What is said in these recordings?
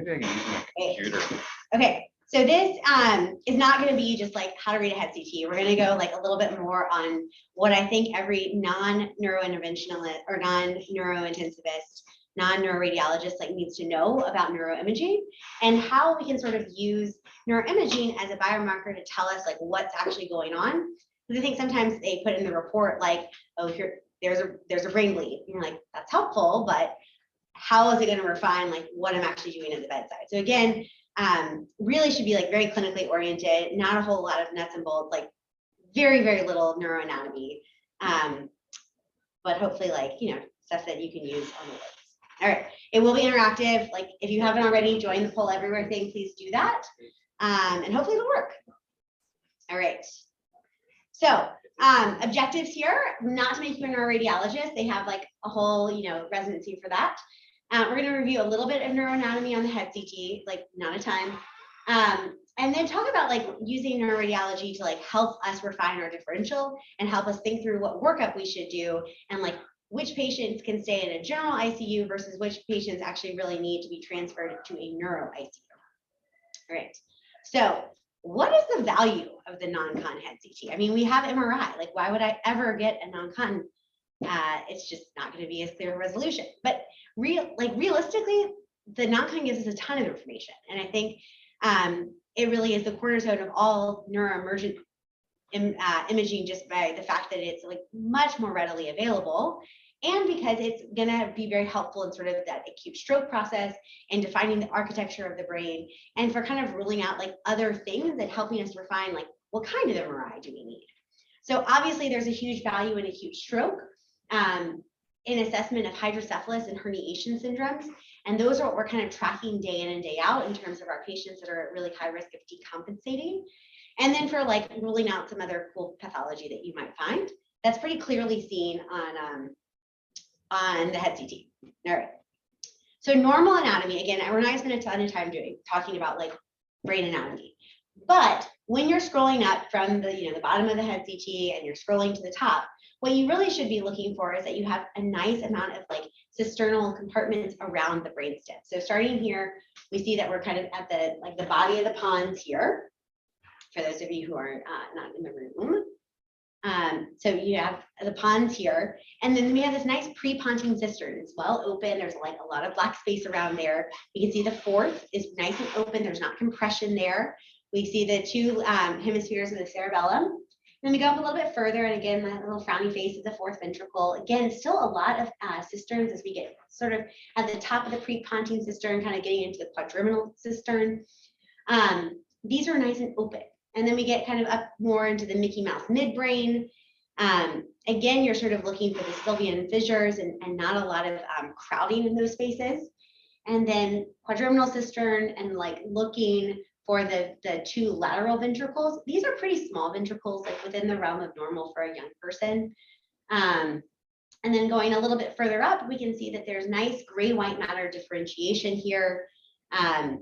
Maybe I can use my computer. Okay, so this is not going to be just like how to read a head CT. We're going to go like a little bit more on what I think every non-neurointerventionalist or non-neurointensivist, non-neuroradiologist like needs to know about neuroimaging and how we can sort of use neuroimaging as a biomarker to tell us like what's actually going on. Because I think sometimes they put in the report like, oh, there's a brain bleed. And you're like, that's helpful, but how is it going to refine like what I'm actually doing at the bedside? So again, really should be like very clinically oriented, not a whole lot of nuts and bolts, like very, very little neuroanatomy, but hopefully like, stuff that you can use on the list. All right, it will be interactive. Like if you haven't already joined the poll everywhere thing, please do that. And hopefully it'll work. All right. So objectives here, not to make you a neuroradiologist. They have like a whole, residency for that. We're going to review a little bit of neuroanatomy on the head CT, like not a ton. And then talk about like using neuroradiology to like help us refine our differential and help us think through what workup we should do and like which patients can stay in a general ICU versus which patients actually really need to be transferred to a neuro ICU. All right. So what is the value of the non-con head CT? I mean, we have MRI. Like, why would I ever get a non-con? It's just not going to be as clear a resolution. But realistically, the non-con gives us a ton of information, and I think it really is the cornerstone of all neuroemergent imaging, just by the fact that it's like much more readily available, and because it's going to be very helpful in sort of that acute stroke process and defining the architecture of the brain, and for kind of ruling out like other things and helping us refine like what kind of MRI do we need. So obviously there's a huge value in acute stroke, in assessment of hydrocephalus and herniation syndromes. And those are what we're kind of tracking day in and day out in terms of our patients that are at really high risk of decompensating. And then for like ruling out some other cool pathology that you might find, that's pretty clearly seen on the head CT. All right. So normal anatomy, again, we're not going to spend a ton of time talking about like brain anatomy. But when you're scrolling up from the bottom of the head CT and you're scrolling to the top, what you really should be looking for is that you have a nice amount of like cisternal compartments around the brainstem. So starting here, we see that we're kind of at the body of the pons here, for those of you who are not in the room. So you have the pons here, and then we have this nice pre-pontine cistern. It's well open. There's like a lot of black space around there. You can see the fourth is nice and open. There's not compression there. We see the two hemispheres of the cerebellum. Then we go up a little bit further, and again, that little frowny face is the fourth ventricle. Again, still a lot of cisterns as we get sort of at the top of the pre-pontine cistern, kind of getting into the quadriminal cistern. These are nice and open. And then we get kind of up more into the Mickey Mouse midbrain. Again, you're sort of looking for the Sylvian fissures and not a lot of crowding in those spaces. And then quadriminal cistern and like looking for the two lateral ventricles. These are pretty small ventricles, like within the realm of normal for a young person. And then going a little bit further up, we can see that there's nice gray-white matter differentiation here.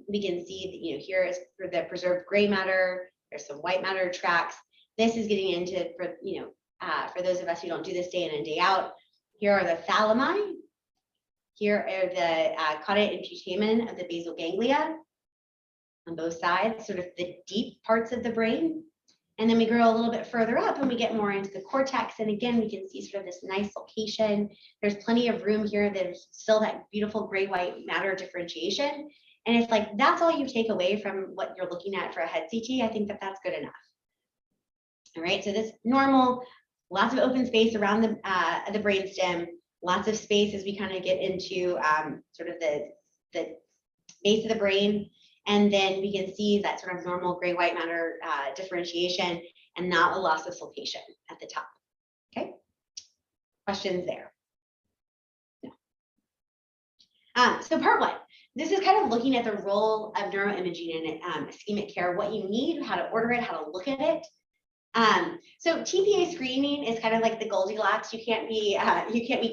We can see that, here is for the preserved gray matter. There's some white matter tracks. This is getting into, for those of us who don't do this day in and day out, here are the thalami. Here are the caudate and putamen of the basal ganglia on both sides, sort of the deep parts of the brain. And then we grow a little bit further up and we get more into the cortex. And again, we can see sort of this nice location. There's plenty of room here. There's still that beautiful gray-white matter differentiation. And if like that's all you take away from what you're looking at for a head CT, I think that that's good enough. All right, so this normal, lots of open space around the brainstem, lots of space as we kind of get into sort of the base of the brain. And then we can see that sort of normal gray-white matter differentiation and not a loss of sulcation at the top. Okay, questions there? No. So part one, this is kind of looking at the role of neuroimaging in ischemic care, what you need, how to order it, how to look at it. So TPA screening is kind of like the Goldilocks. You can't be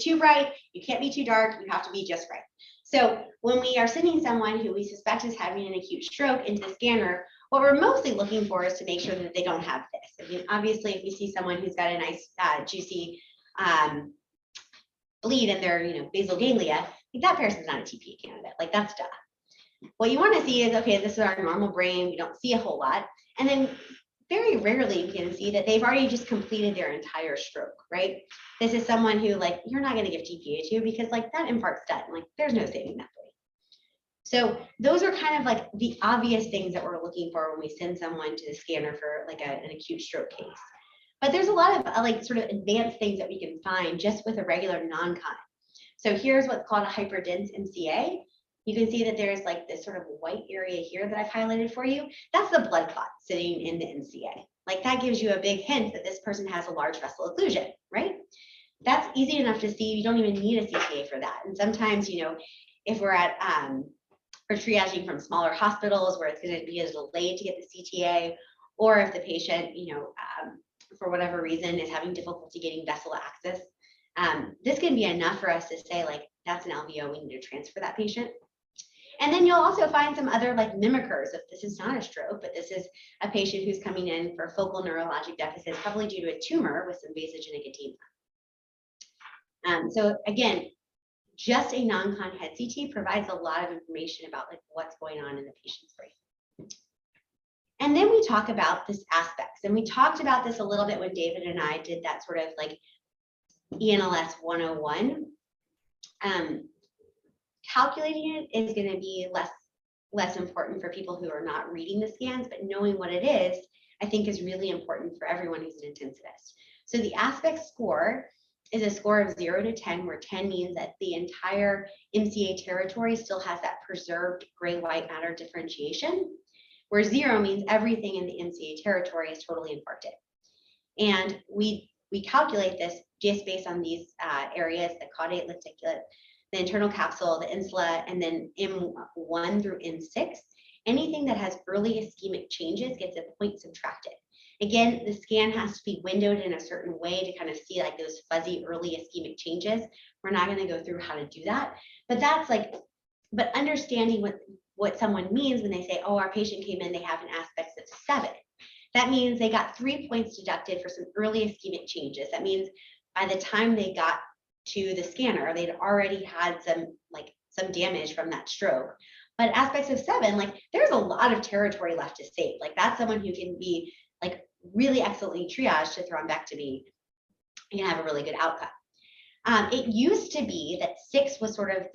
too bright, you can't be too dark, you have to be just right. So when we are sending someone who we suspect is having an acute stroke into the scanner, what we're mostly looking for is to make sure that they don't have this. I mean, obviously, if we see someone who's got a nice juicy bleed in their basal ganglia, like that person's not a TPA candidate. Like that's duh. What you want to see is, okay, this is our normal brain. We don't see a whole lot. And then very rarely you can see that they've already just completed their entire stroke, right? This is someone who like, you're not going to give TPA to because like that infarct's done. Like there's no saving that brain. So those are kind of like the obvious things that we're looking for when we send someone to the scanner for like an acute stroke case. But there's a lot of like sort of advanced things that we can find just with a regular non-con. So here's what's called a hyperdense MCA. You can see that there's like this sort of white area here that I've highlighted for you. That's the blood clot sitting in the MCA. Like that gives you a big hint that this person has a large vessel occlusion, right? That's easy enough to see. You don't even need a CTA for that. And sometimes, you know, if we're at we're triaging from smaller hospitals where it's going to be a delay to get the CTA, or if the patient, you know, for whatever reason is having difficulty getting vessel access, this can be enough for us to say like, that's an LVO, we need to transfer that patient. And then you'll also find some other like mimickers if this is not a stroke, but this is a patient who's coming in for focal neurologic deficits, probably due to a tumor with some vasogenic edema. So again, just a non-con head CT provides a lot of information about like what's going on in the patient's brain. And then we talk about this aspects, and we talked about this a little bit when David and I did that sort of like ENLS 101. Calculating it is going to be less important for people who are not reading the scans, but knowing what it is, I think is really important for everyone who's an intensivist. So the aspect score is a score of 0 to 10, where 10 means that the entire MCA territory still has that preserved gray-white matter differentiation, where 0 means everything in the MCA territory is totally infarcted. And we calculate this just based on these areas, the caudate lenticulate, the internal capsule, the insula, and then M1 through M6. Anything that has early ischemic changes gets a point subtracted. Again, the scan has to be windowed in a certain way to kind of see like those fuzzy early ischemic changes. We're not going to go through how to do that, but that's like, but understanding what someone means when they say, oh, our patient came in, they have an aspect of 7. That means they got 3 points deducted for some early ischemic changes. That means by the time they got to the scanner, they'd already had some damage from that stroke. But aspects of 7, like there's a lot of territory left to save. Like that's someone who can be like really excellently triaged to thrombectomy and have a really good outcome. It used to be that 6 was sort of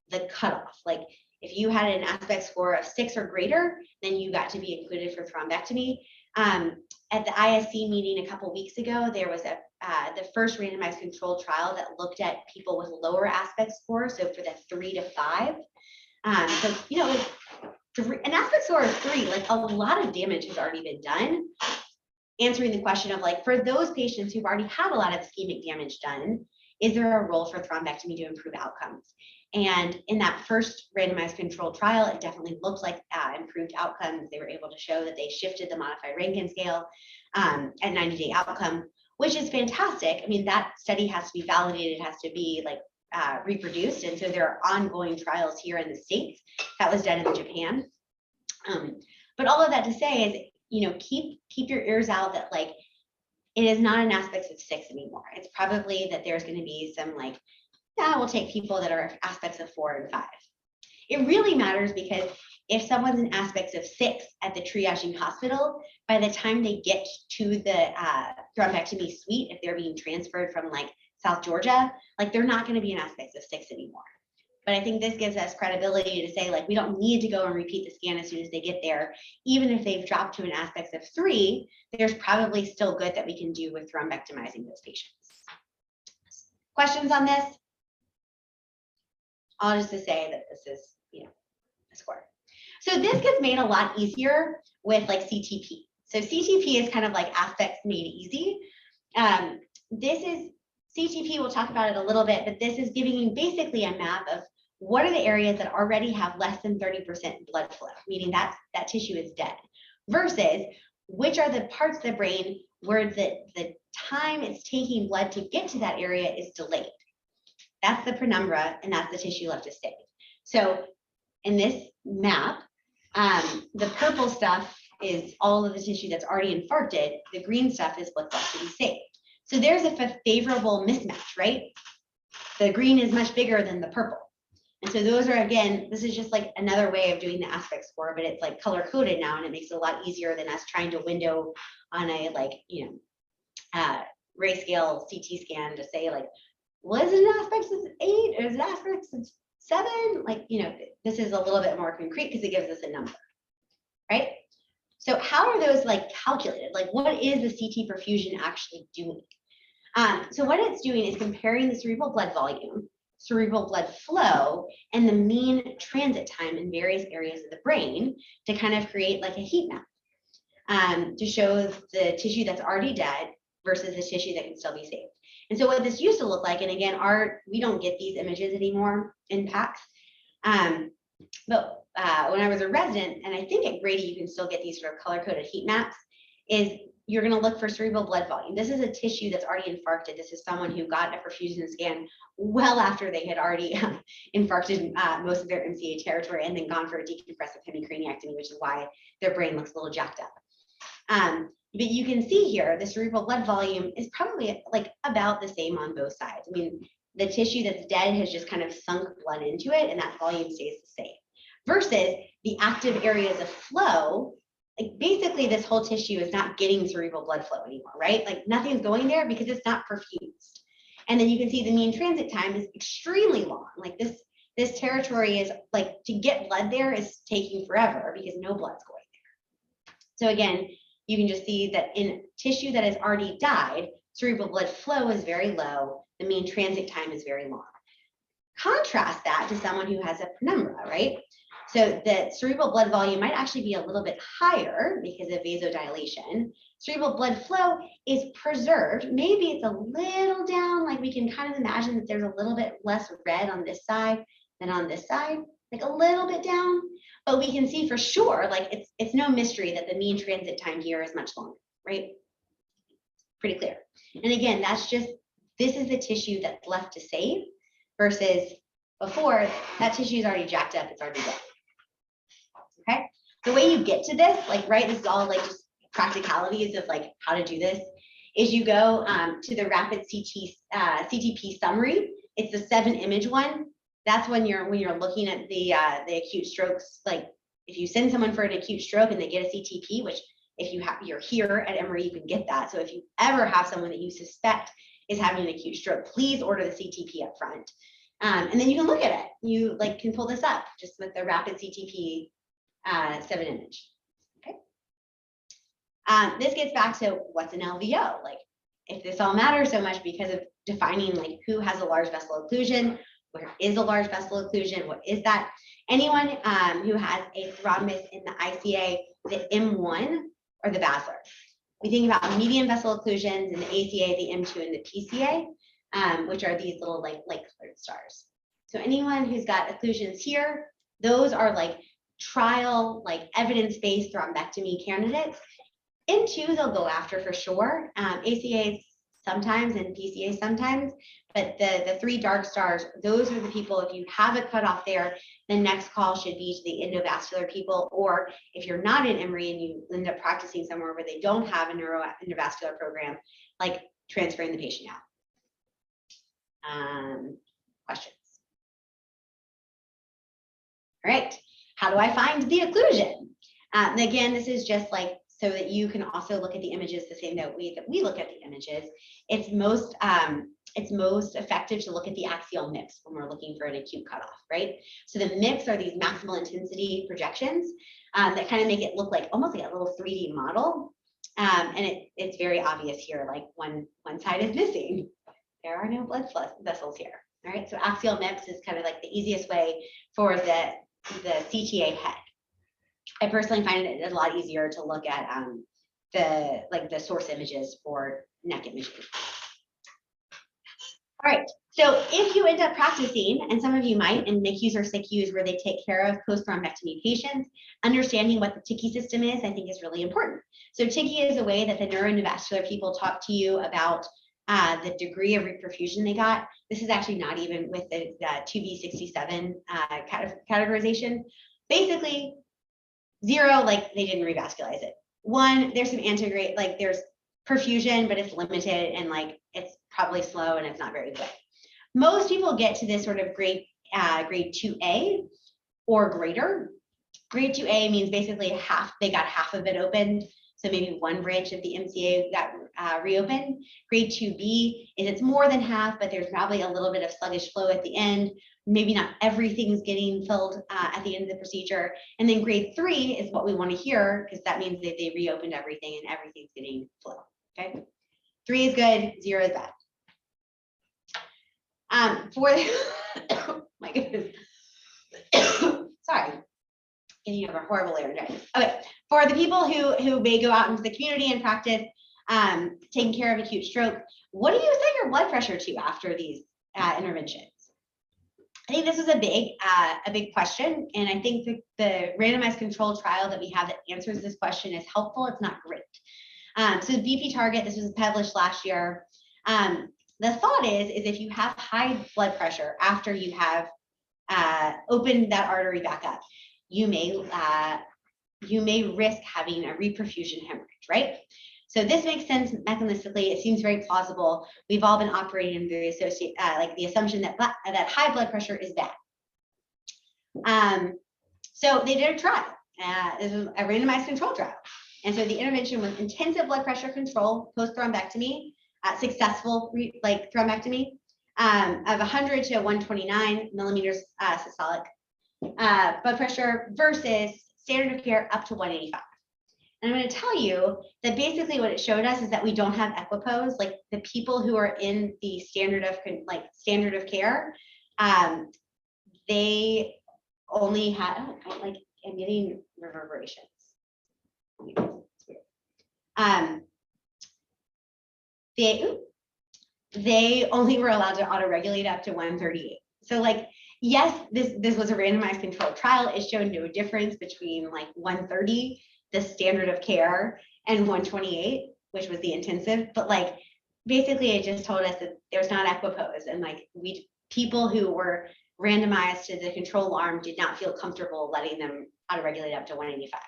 the cutoff. Like if you had an aspect score of 6 or greater, then you got to be included for thrombectomy. At the ISC meeting a couple weeks ago, there was the first randomized controlled trial that looked at people with lower aspect scores. So for the 3 to 5, so you know, an aspect score of 3, like a lot of damage has already been done. Answering the question of like, for those patients who've already had a lot of ischemic damage done, is there a role for thrombectomy to improve outcomes? And in that first randomized controlled trial, it definitely looked like improved outcomes. They were able to show that they shifted the modified Rankin scale at 90-day outcome, which is fantastic. I mean, that study has to be validated, it has to be like reproduced. And so there are ongoing trials here in the States. That was done in Japan. But all of that to say is, you know, keep your ears out that like, it is not an aspects of 6 anymore. It's probably that there's going to be some like, yeah, we'll take people that are aspects of 4 and 5. It really matters because if someone's in aspects of 6 at the triaging hospital, by the time they get to the thrombectomy suite, if they're being transferred from like South Georgia, like they're not going to be in aspects of 6 anymore. But I think this gives us credibility to say like, we don't need to go and repeat the scan as soon as they get there. Even if they've dropped to an aspects of 3, there's probably still good that we can do with thrombectomizing those patients. Questions on this? I'll just to say that this is, you know, a score. So this gets made a lot easier with like CTP. So CTP is kind of like aspects made easy. This is CTP, we'll talk about it a little bit, but this is giving you basically a map of what are the areas that already have less than 30% blood flow, meaning that tissue is dead, versus which are the parts of the brain where the time it's taking blood to get to that area is delayed. That's the penumbra, and that's the tissue left to save. So in this map, the purple stuff is all of the tissue that's already infarcted. The green stuff is what's left to be saved. So there's a favorable mismatch, right? The green is much bigger than the purple. And so those are, again, this is just like another way of doing the aspect score, but it's like color coded now, and it makes it a lot easier than us trying to window on a grayscale CT scan to say like, was it an aspect of 8 or is it aspect of 7? Like, this is a little bit more concrete because it gives us a number, right? So how are those like calculated? Like, what is the CT perfusion actually doing? So what it's doing is comparing the cerebral blood volume, cerebral blood flow, and the mean transit time in various areas of the brain to kind of create like a heat map to show the tissue that's already dead versus the tissue that can still be saved. And so what this used to look like, and again, we don't get these images anymore in PACS, but when I was a resident, and I think at Grady you can still get these sort of color-coded heat maps, is you're going to look for cerebral blood volume. This is a tissue that's already infarcted. This is someone who got a perfusion scan well after they had already infarcted most of their MCA territory and then gone for a decompressive hemicraniectomy, which is why their brain looks a little jacked up. But you can see here, the cerebral blood volume is probably like about the same on both sides. I mean, the tissue that's dead has just kind of sunk blood into it, and that volume stays the same. Versus the active areas of flow, like basically this whole tissue is not getting cerebral blood flow anymore, right? Like nothing's going there because it's not perfused. And then you can see the mean transit time is extremely long. Like this territory is like, to get blood there is taking forever because no blood's going there. So again, you can just see that in tissue that has already died, cerebral blood flow is very low. The mean transit time is very long. Contrast that to someone who has a penumbra, right? So the cerebral blood volume might actually be a little bit higher because of vasodilation. Cerebral blood flow is preserved. Maybe it's a little down, like we can kind of imagine that there's a little bit less red on this side than on this side, like a little bit down. But we can see for sure, like it's no mystery that the mean transit time here is much longer, right? Pretty clear. And again, this is the tissue that's left to save versus before, that tissue is already jacked up, it's already dead. Okay, the way you get to this, like, right, this is all like just practicalities of like how to do this, is you go to the rapid CTP summary. It's the 7-image one. That's when you're looking at the acute strokes. Like if you send someone for an acute stroke and they get a CTP, which if you're here at Emory, you can get that. So if you ever have someone that you suspect is having an acute stroke, please order the CTP up front. And then you can look at it. You like can pull this up just with the rapid CTP 7-image. Okay. This gets back to what's an LVO. Like if this all matters so much because of defining like who has a large vessel occlusion, where is a large vessel occlusion, what is that? Anyone who has a thrombus in the ICA, the M1 or the basilar. We think about median vessel occlusions in the ACA, the M2 and the PCA, which are these little like light-colored stars. So anyone who's got occlusions here, those are like trial, like evidence-based thrombectomy candidates. M2 they'll go after for sure. ACA sometimes and PCA sometimes, but the 3 dark stars, those are the people, if you have a cutoff there, the next call should be to the endovascular people, or if you're not in Emory and you end up practicing somewhere where they don't have a endovascular program, like transferring the patient out. Questions? All right, how do I find the occlusion? And again, this is just like so that you can also look at the images the same way that we look at the images. It's most effective to look at the axial MIPS when we're looking for an acute cutoff, right? So the MIPS are these maximal intensity projections that kind of make it look like almost like a little 3D model. And it's very obvious here, like one side is missing. There are no blood vessels here, all right? So axial MIPS is kind of like the easiest way for the CTA head. I personally find it a lot easier to look at the source images for neck imaging. All right, so if you end up practicing, and some of you might in NICUs or SICUs where they take care of post-thrombectomy patients, understanding what the TICI system is, I think is really important. So TICI is a way that the neuroendovascular people talk to you about the degree of reperfusion they got. This is actually not even with the 2B67 categorization. Basically, 0, like they didn't revascularize it. 1, there's some antegrade, like there's perfusion, but it's limited and like it's probably slow and it's not very good. Most people get to this sort of grade grade 2A or greater. Grade 2A means basically they got half of it opened. So maybe one branch of the MCA got reopened. Grade 2B is it's more than half, but there's probably a little bit of sluggish flow at the end. Maybe not everything's getting filled at the end of the procedure. And then grade 3 is what we want to hear, because that means that they reopened everything and everything's getting flow. Okay, 3 is good, 0 is bad. Oh my goodness. Sorry, getting over horrible laryngitis. Okay, for the people who may go out into the community and practice taking care of acute stroke, what do you set your blood pressure to after these interventions? I think this is a big question, and I think the randomized controlled trial that we have that answers this question is helpful. It's not great. So BP target, this was published last year. The thought is if you have high blood pressure after you have opened that artery back up, you may risk having a reperfusion hemorrhage, right? So this makes sense mechanistically. It seems very plausible. We've all been operating under the assumption that high blood pressure is bad. So they did a trial. This was a randomized control trial. And so the intervention was intensive blood pressure control post thrombectomy, successful thrombectomy of 100 to 129 millimeters systolic blood pressure versus standard of care up to 185. And I'm going to tell you that basically what it showed us is that we don't have equipoise. Like the people who are in the standard of care, they only had, I'm getting reverberations. They only were allowed to auto-regulate up to 138. So like, yes, this was a randomized controlled trial. It showed no difference between like 130, the standard of care, and 128, which was the intensive. But like, basically it just told us that there's not equipoise, and like people who were randomized to the control arm did not feel comfortable letting them auto-regulate up to 185.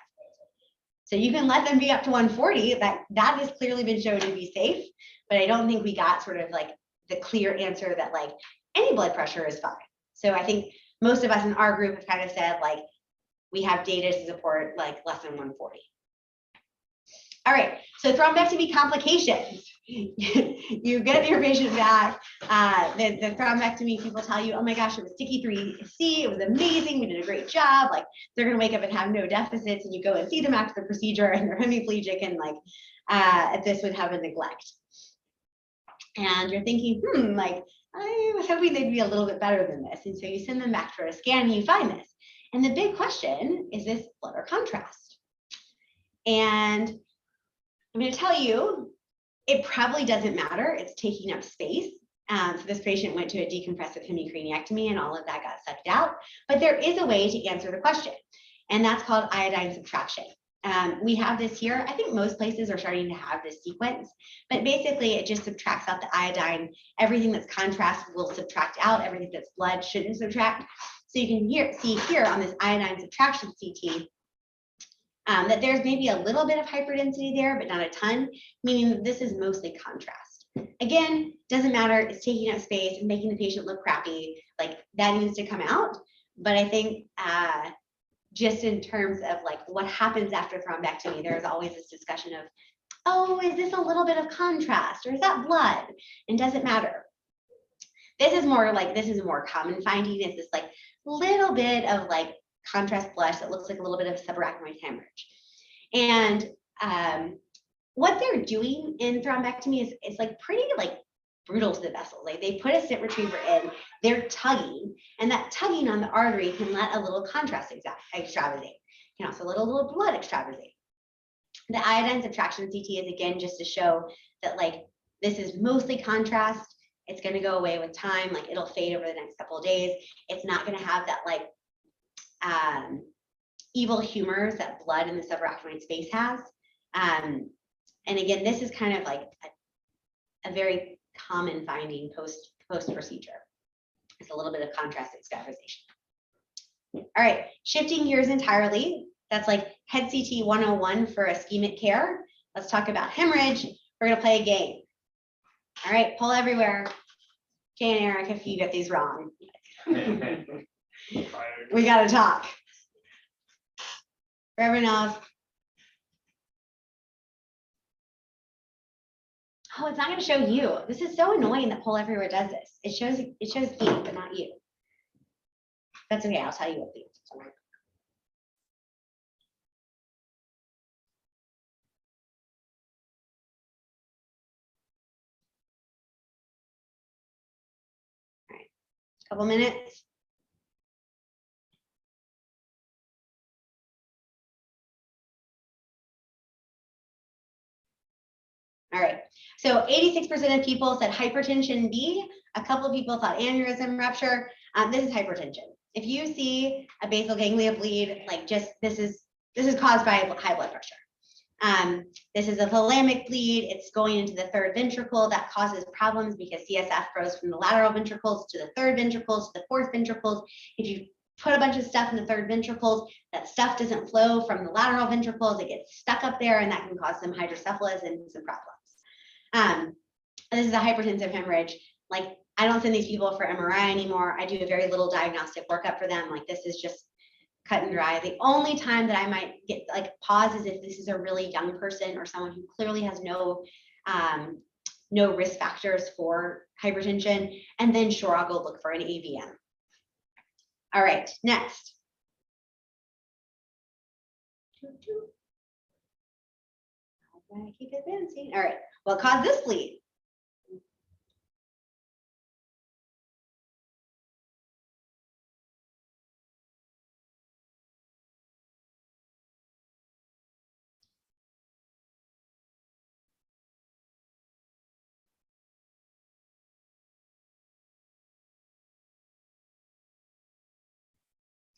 So you can let them be up to 140. That has clearly been shown to be safe, but I don't think we got sort of like the clear answer that like any blood pressure is fine. So I think most of us in our group have kind of said like we have data to support like less than 140. All right, so thrombectomy complications. You get your patient back. The thrombectomy people tell you, oh my gosh, it was sticky 3C. It was amazing. We did a great job. Like they're gonna wake up and have no deficits, and you go and see them after the procedure, and they're hemiplegic, and like this would have a neglect. And you're thinking, like I was hoping they'd be a little bit better than this. And so you send them back for a scan, and you find this. And the big question is this blood or contrast? And I'm going to tell you, it probably doesn't matter. It's taking up space. So this patient went to a decompressive hemicraniectomy, and all of that got sucked out. But there is a way to answer the question, and that's called iodine subtraction. We have this here. I think most places are starting to have this sequence, but basically it just subtracts out the iodine. Everything that's contrast will subtract out. Everything that's blood shouldn't subtract. So you can see here on this iodine subtraction CT that there's maybe a little bit of hyperdensity there, but not a ton, meaning that this is mostly contrast. Again, doesn't matter. It's taking up space and making the patient look crappy. Like that needs to come out. But I think just in terms of like what happens after thrombectomy, there's always this discussion of, oh, is this a little bit of contrast or is that blood? And does it matter? This is more a more common finding, is this like little bit of like contrast blush that looks like a little bit of subarachnoid hemorrhage. And what they're doing in thrombectomy is like pretty like brutal to the vessel. Like they put a stent retriever in, they're tugging, and that tugging on the artery can let a little contrast extravasate, can also let a little blood extravasate. The iodine subtraction CT is again just to show that like this is mostly contrast. It's going to go away with time, like it'll fade over the next couple of days. It's not going to have that like evil humors that blood in the subarachnoid space has. And again, this is kind of like a very common finding post procedure. It's a little bit of contrast extravasation. All right, shifting gears entirely. That's like head CT 101 for ischemic care. Let's talk about hemorrhage. We're gonna play a game. All right, pull everywhere. Jay and Eric, if you get these wrong. We gotta talk. For everyone else. Oh, it's not gonna show you. This is so annoying that Poll Everywhere does this. It shows me, but not you. That's okay, I'll tell you what the answers are. All right, couple minutes. All right, so 86% of people said hypertension B. A couple of people thought aneurysm rupture. This is hypertension. If you see a basal ganglia bleed, like just this is caused by high blood pressure. This is a thalamic bleed. It's going into the third ventricle. That causes problems because CSF goes from the lateral ventricles to the third ventricles to the fourth ventricles. If you put a bunch of stuff in the third ventricles, that stuff doesn't flow from the lateral ventricles. It gets stuck up there, and that can cause some hydrocephalus and some problems. This is a hypertensive hemorrhage. Like, I don't send these people for MRI anymore. I do a very little diagnostic workup for them. Like, this is just cut and dry. The only time that I might get like pause is if this is a really young person or someone who clearly has no risk factors for hypertension. And then sure, I'll go look for an AVM. All right, next. I keep advancing. All right, what caused this bleed?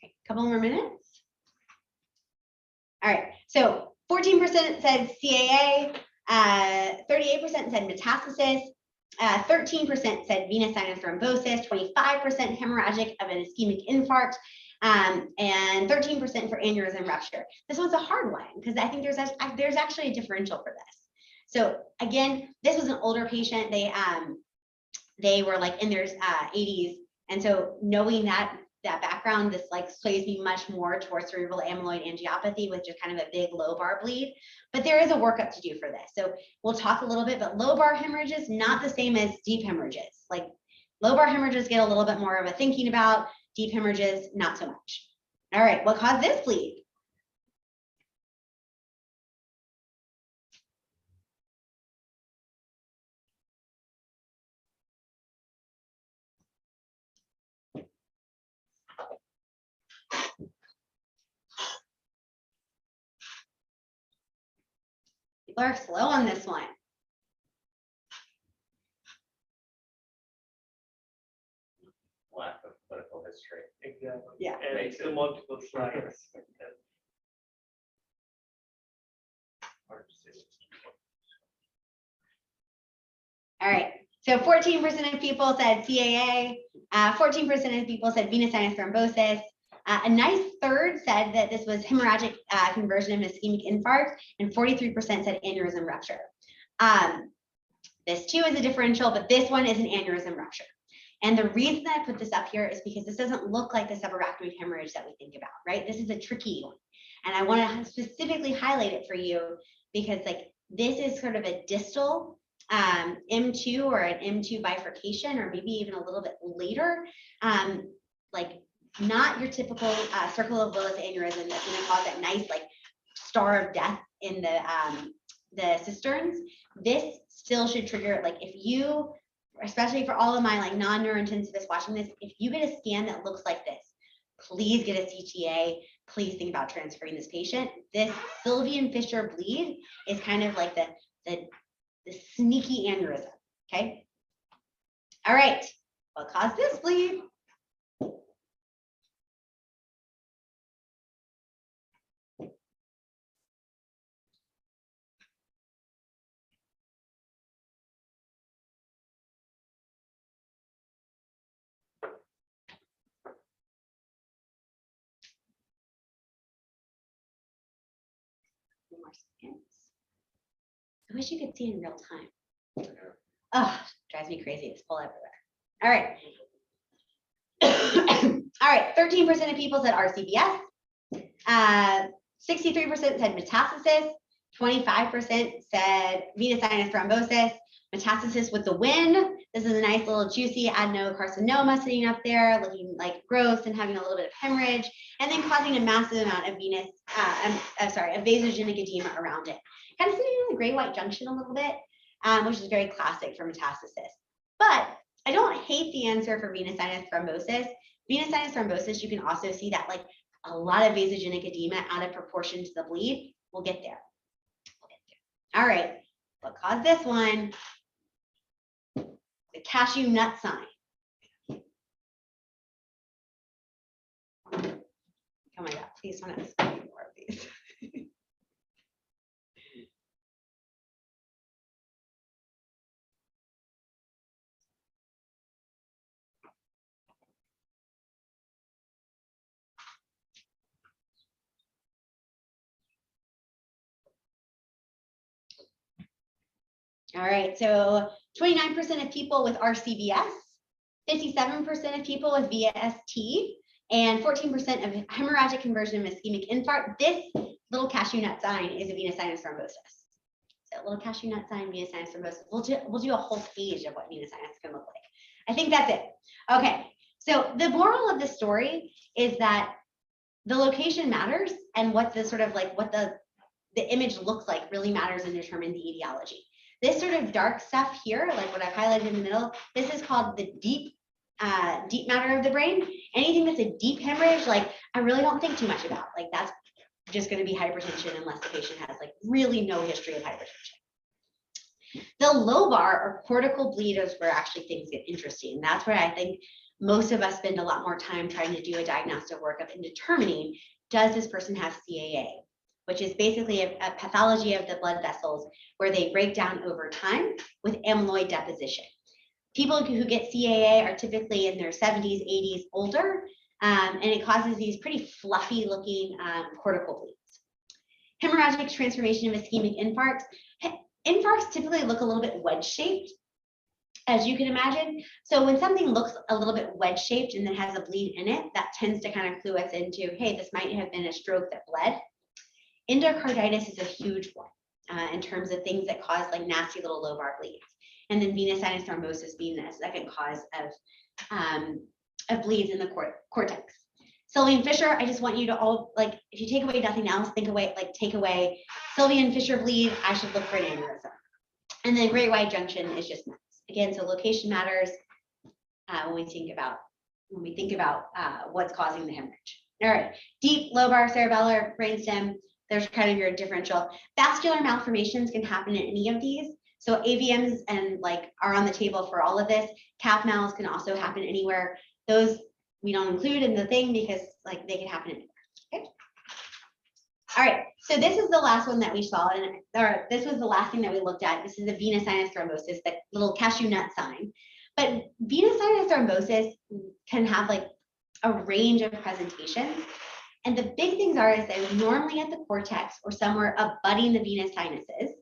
Okay, couple more minutes. All right, so 14% said CAA, 38% said metastasis, 13% said venous sinus thrombosis, 25% hemorrhagic of an ischemic infarct, and 13% for aneurysm rupture. This one's a hard one because I think there's actually a differential for this. So again, this was an older patient. They were like in their 80s, and so knowing that background, this like sways me much more towards cerebral amyloid angiopathy with just kind of a big lobar bleed. But there is a workup to do for this. So we'll talk a little bit, but lobar hemorrhages, not the same as deep hemorrhages. Like lobar hemorrhages get a little bit more of a thinking about, deep hemorrhages, not so much. All right, what caused this bleed? People are slow on this one. Lack of clinical history. Exactly. Yeah. And it's the multiple slides. All right, so 14% of people said CAA, 14% of people said venous sinus thrombosis. A nice third said that this was hemorrhagic conversion of an ischemic infarct, and 43% said aneurysm rupture. This too is a differential, but this one is an aneurysm rupture. And the reason I put this up here is because this doesn't look like the subarachnoid hemorrhage that we think about, right? This is a tricky one. And I want to specifically highlight it for you because like this is sort of a distal M2 or an M2 bifurcation, or maybe even a little bit later, like not your typical circle of Willis aneurysm that's going to cause that nice like star of death in the cisterns. This still should trigger, like if you, especially for all of my like non-neurointensivists watching this, if you get a scan that looks like this, please get a CTA. Please think about transferring this patient. This Sylvian Fisher bleed is kind of like the sneaky aneurysm, okay? All right, what caused this bleed? More seconds. I wish you could see in real time. Oh, drives me crazy. It's full everywhere. All right. All right, 13% of people said RCBS. 63% said metastasis. 25% said venous sinus thrombosis. Metastasis with the win. This is a nice little juicy adenocarcinoma sitting up there, looking like gross and having a little bit of hemorrhage, and then causing a massive amount of a vasogenic edema around it. Kind of sitting in the gray-white junction a little bit, which is very classic for metastasis. But I don't hate the answer for venous sinus thrombosis. Venous sinus thrombosis, you can also see that like a lot of vasogenic edema out of proportion to the bleed. We'll get there. All right, what caused this one? The cashew nut sign. Oh my God, please don't ask me more of these. All right, so 29% of people with RCBS, 57% of people with VST, and 14% of hemorrhagic conversion of ischemic infarct. This little cashew nut sign is a venous sinus thrombosis. So little cashew nut sign, venous sinus thrombosis. We'll do a whole page of what venous sinus can look like. I think that's it. Okay, so the moral of the story is that the location matters, and what the sort of like what the image looks like really matters and determines the etiology. This sort of dark stuff here, like what I've highlighted in the middle, this is called the deep matter of the brain. Anything that's a deep hemorrhage, like I really don't think too much about. Like that's just going to be hypertension unless the patient has like really no history of hypertension. The lobar or cortical bleed is where actually things get interesting. That's where I think most of us spend a lot more time trying to do a diagnostic workup and determining, does this person have CAA? Which is basically a pathology of the blood vessels where they break down over time with amyloid deposition. People who get CAA are typically in their 70s, 80s, older, and it causes these pretty fluffy looking cortical bleeds. Hemorrhagic transformation of ischemic infarcts. Infarcts typically look a little bit wedge-shaped, as you can imagine. So when something looks a little bit wedge-shaped and then has a bleed in it, that tends to kind of clue us into, hey, this might have been a stroke that bled. Endocarditis is a huge one in terms of things that cause like nasty little lobar bleeds. And then venous sinus thrombosis being the second cause of bleeds in the cortex. Sylvian Fisher, I just want you to all, like, if you take away nothing else, take away Sylvian Fisher bleed, I should look for an aneurysm. And then great white junction is just nuts. Again, so location matters when we think about what's causing the hemorrhage. All right, deep lobar cerebellar brainstem. There's kind of your differential. Vascular malformations can happen in any of these. So AVMs and like are on the table for all of this. Calf mals can also happen anywhere. Those we don't include in the thing because like they can happen anywhere. Okay. All right. So this is the last one that we saw, or this was the last thing that we looked at. This is a venous sinus thrombosis, that little cashew nut sign. But venous sinus thrombosis can have like a range of presentations. And the big things are is they're normally at the cortex or somewhere abutting the venous sinuses.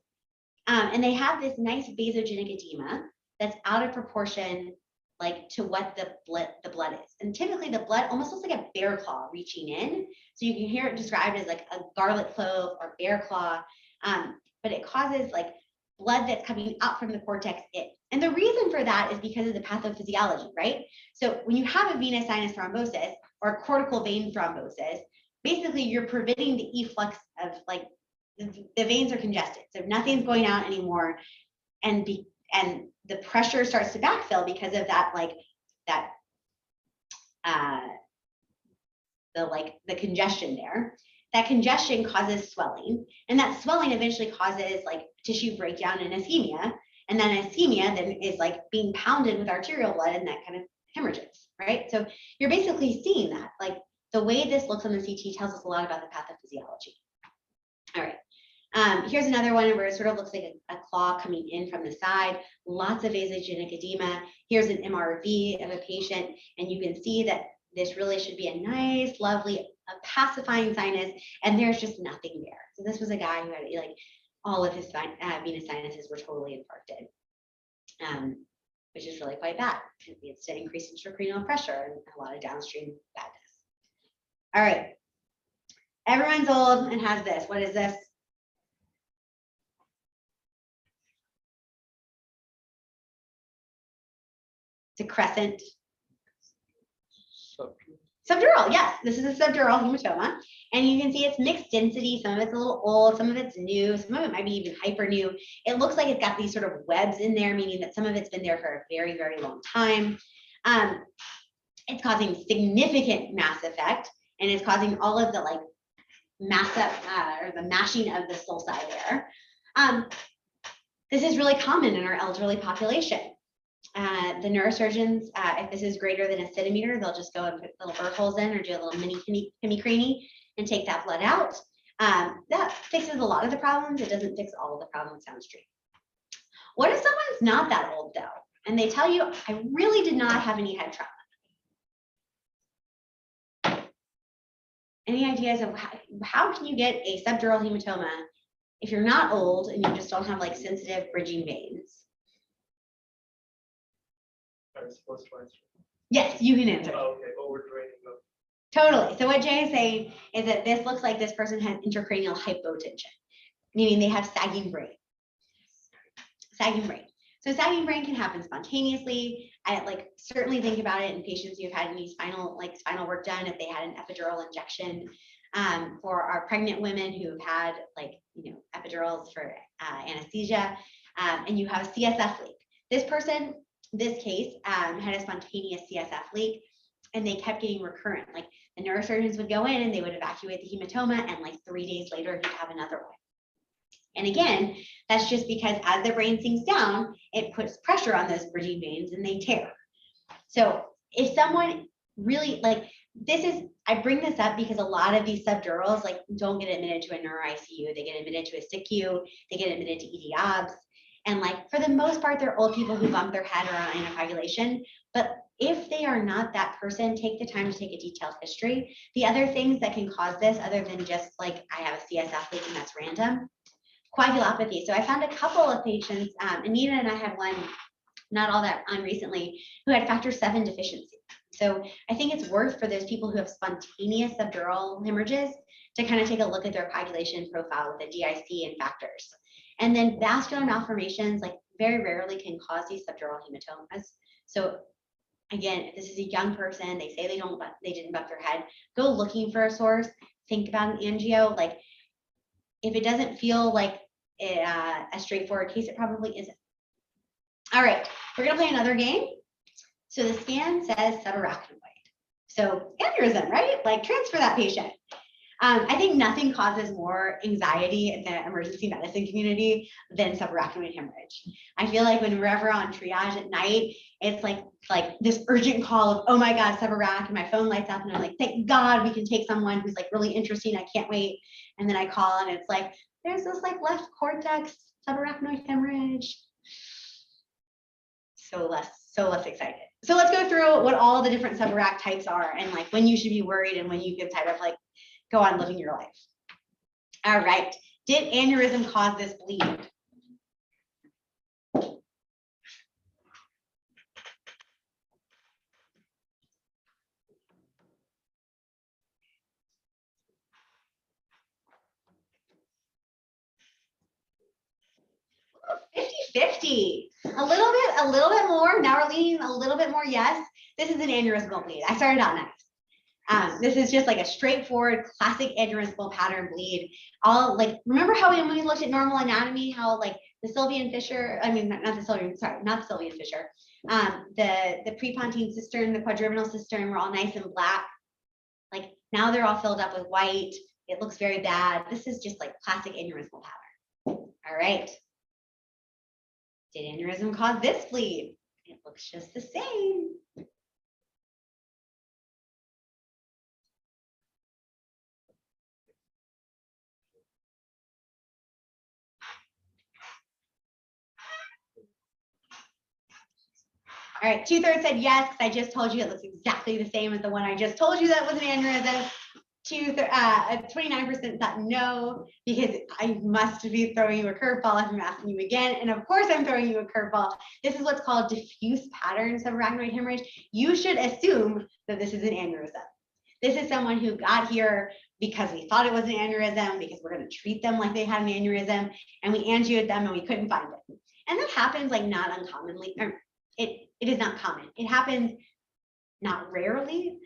And they have this nice vasogenic edema that's out of proportion like to what the blood is. And typically the blood almost looks like a bear claw reaching in. So you can hear it described as like a garlic clove or bear claw, but it causes like blood that's coming out from the cortex in. And the reason for that is because of the pathophysiology, right? So when you have a venous sinus thrombosis or cortical vein thrombosis, basically you're preventing the efflux of like the veins are congested, so nothing's going out anymore, and the pressure starts to backfill because of that, like that the congestion there. That congestion causes swelling, and that swelling eventually causes like tissue breakdown and ischemia, and then ischemia then is like being pounded with arterial blood, and that kind of hemorrhages, right? So you're basically seeing that, like the way this looks on the CT tells us a lot about the pathophysiology. All right. Here's another one where it sort of looks like a claw coming in from the side, lots of vasogenic edema. Here's an MRV of a patient, and you can see that this really should be a nice, lovely, pacifying sinus, and there's just nothing there. So this was a guy who had like all of his venous sinuses were totally infarcted. which is really quite bad. It leads to increased intracranial pressure and a lot of downstream badness. All right. Everyone's old and has this. What is this? It's a crescent. Subdural, yes, this is a subdural hematoma. And you can see it's mixed density. Some of it's a little old, some of it's new, some of it might be even hyper new. It looks like it's got these sort of webs in there, meaning that some of it's been there for a very, very long time. It's causing significant mass effect, and it's causing all of the like mass up or the mashing of the sulci there. This is really common in our elderly population. The neurosurgeons, if this is greater than a centimeter, they'll just go and put little burr holes in or do a little mini hemicranie and take that blood out. That fixes a lot of the problems. It doesn't fix all of the problems downstream. What if someone's not that old though? And they tell you, I really did not have any head trauma. Any ideas of how can you get a subdural hematoma if you're not old and you just don't have like sensitive bridging veins? I'm supposed to answer. Yes, you can answer. Oh, okay, overtraining. Totally. So what Jay is saying is that this looks like this person has intracranial hypotension, meaning they have sagging brain. Sagging brain. So sagging brain can happen spontaneously. I like certainly think about it in patients who've had any spinal work done, if they had an epidural injection. For our pregnant women who've had epidurals for anesthesia, and you have a CSF leak. This person, this case, had a spontaneous CSF leak, and they kept getting recurrent. Like the neurosurgeons would go in and they would evacuate the hematoma, and like 3 days later he'd have another one. And again, that's just because as the brain sinks down, it puts pressure on those bridging veins and they tear. So if someone really I bring this up because a lot of these subdurals don't get admitted to a neuro ICU. They get admitted to a SICU, they get admitted to ED obs. And for the most part, they're old people who bump their head or are on anticoagulation. But if they are not that person, take the time to take a detailed history. The other things that can cause this, other than just I have a CSF leak and that's random, coagulopathy. So I found a couple of patients, Anita and I had one not all that recently, who had factor VII deficiency. So I think it's worth for those people who have spontaneous subdural hemorrhages to kind of take a look at their coagulation profile with the GIC and factors. And then vascular malformations, very rarely can cause these subdural hematomas. So again, if this is a young person, they say they didn't bump their head, go looking for a source, think about an angio. If it doesn't feel like a straightforward case, it probably isn't. All right, we're gonna play another game. So the scan says subarachnoid. So aneurysm, right? Transfer that patient. I think nothing causes more anxiety in the emergency medicine community than subarachnoid hemorrhage. I feel like when we're ever on triage at night, it's like this urgent call of, oh my God, subarach, and my phone lights up and I'm like, thank God we can take someone who's really interesting, I can't wait. And then I call and it's there's this left cortex subarachnoid hemorrhage. So less excited. So let's go through what all the different subarach types are and when you should be worried and when you can kind of go on living your life. All right, did aneurysm cause this bleed? Ooh, 50-50, a little bit more. Now we're leaning a little bit more yes. This is an aneurysmal bleed. I started out nice. This is just a straightforward classic aneurysmal pattern bleed. Remember how when we looked at normal anatomy, how the Sylvian fissure, not the Sylvian fissure, the prepontine cistern, the quadrivial cistern were all nice and black. Now they're all filled up with white. It looks very bad. This is just classic aneurysmal pattern. All right. Did aneurysm cause this bleed? It looks just the same. All right, 2/3 said yes, because I just told you it looks exactly the same as the one I just told you that was an aneurysm. 29% thought no, because I must be throwing you a curveball if I'm asking you again. And of course I'm throwing you a curveball. This is what's called diffuse pattern subarachnoid hemorrhage. You should assume that this is an aneurysm. This is someone who got here because we thought it was an aneurysm, because we're going to treat them like they had an aneurysm, and we angioed them and we couldn't find it. And that happens like not uncommonly, or it is not common. It happens not rarely,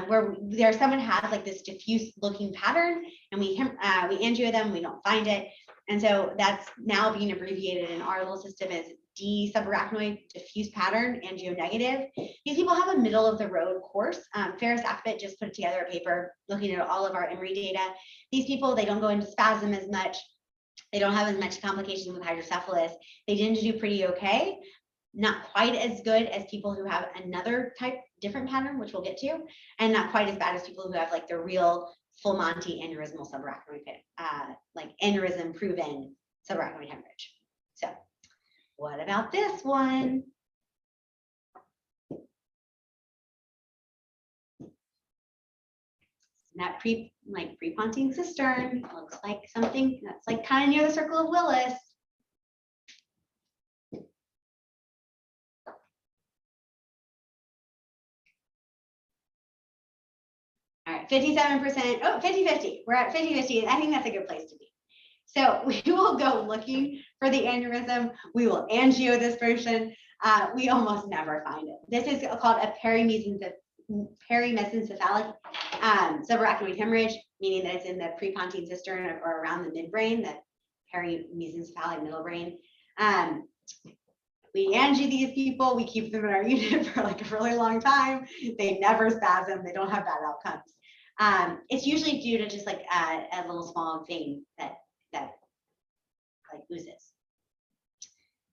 where someone has like this diffuse looking pattern, and we angio them, we don't find it. And so that's now being abbreviated in our little system as D subarachnoid diffuse pattern angionegative. These people have a middle of the road course. Ferris Akbit just put together a paper looking at all of our Emory data. These people, they don't go into spasm as much. They don't have as much complications with hydrocephalus. They tend to do pretty okay. Not quite as good as people who have another different pattern, which we'll get to, and not quite as bad as people who have like the real full Monty aneurysmal subarachnoid, like aneurysm proven subarachnoid hemorrhage. So what about this one? That pre-pontine cistern looks like something that's like kind of near the circle of Willis. All right, 57%, 50-50. We're at 50-50. I think that's a good place to be. So we will go looking for the aneurysm. We will angio this person. We almost never find it. This is called a perimesencephalic subarachnoid hemorrhage, meaning that it's in the prepontine cistern or around the midbrain, the perimesencephalic middle brain. We angio these people. We keep them in our unit for like a really long time. They never spasm. They don't have bad outcomes. It's usually due to just like a little small vein that like oozes.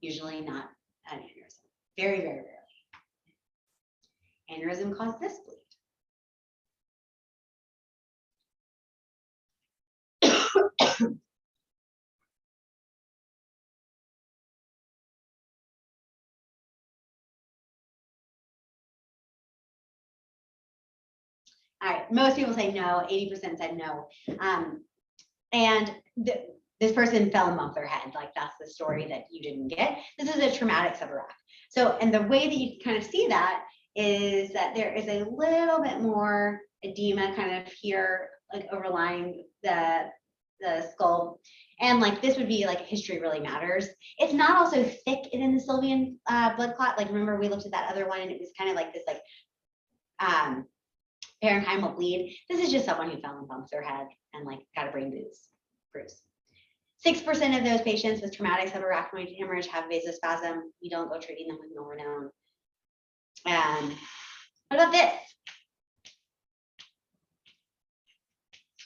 Usually not an aneurysm. Very, very rarely. Aneurysm caused this bleed. All right, most people say no, 80% said no. And this person fell and bumped their head. Like that's the story that you didn't get. This is a traumatic subarach. So, and the way that you kind of see that is that there is a little bit more edema kind of here, like overlying the skull. And like this would be like history really matters. It's not also thick in the Sylvian blood clot. Like remember we looked at that other one and it was kind of like this like parenchymal bleed. This is just someone who fell and bumped their head and like got a brain bruise. 6% of those patients with traumatic subarachnoid hemorrhage have vasospasm. We don't go treating them with milrinone. What about this?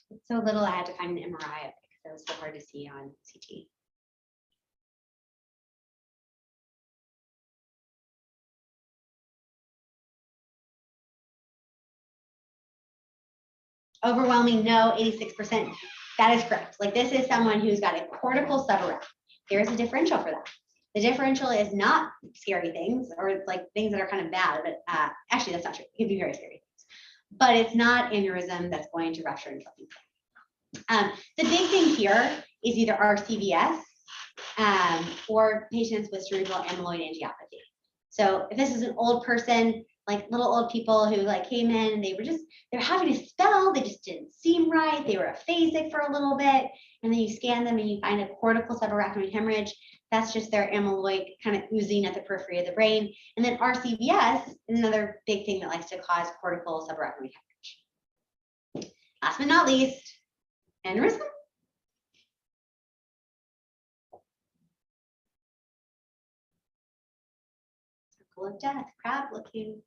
It's so little I had to find an MRI of it because it was so hard to see on CT. Overwhelming no, 86%. That is correct. Like this is someone who's got a cortical subarach. There's a differential for that. The differential is not scary things or like things that are kind of bad, but actually that's not true. It can be very scary things, but it's not aneurysm that's going to rupture and kill people. The big thing here is either RCVS or patients with cerebral amyloid angiopathy. So if this is an old person, like little old people who like came in and they're having to spell, they just didn't seem right. They were aphasic for a little bit. And then you scan them and you find a cortical subarachnoid hemorrhage. That's just their amyloid kind of oozing at the periphery of the brain. And then RCVS is another big thing that likes to cause cortical subarachnoid hemorrhage. Last but not least, aneurysm. Circle of death, crab looking.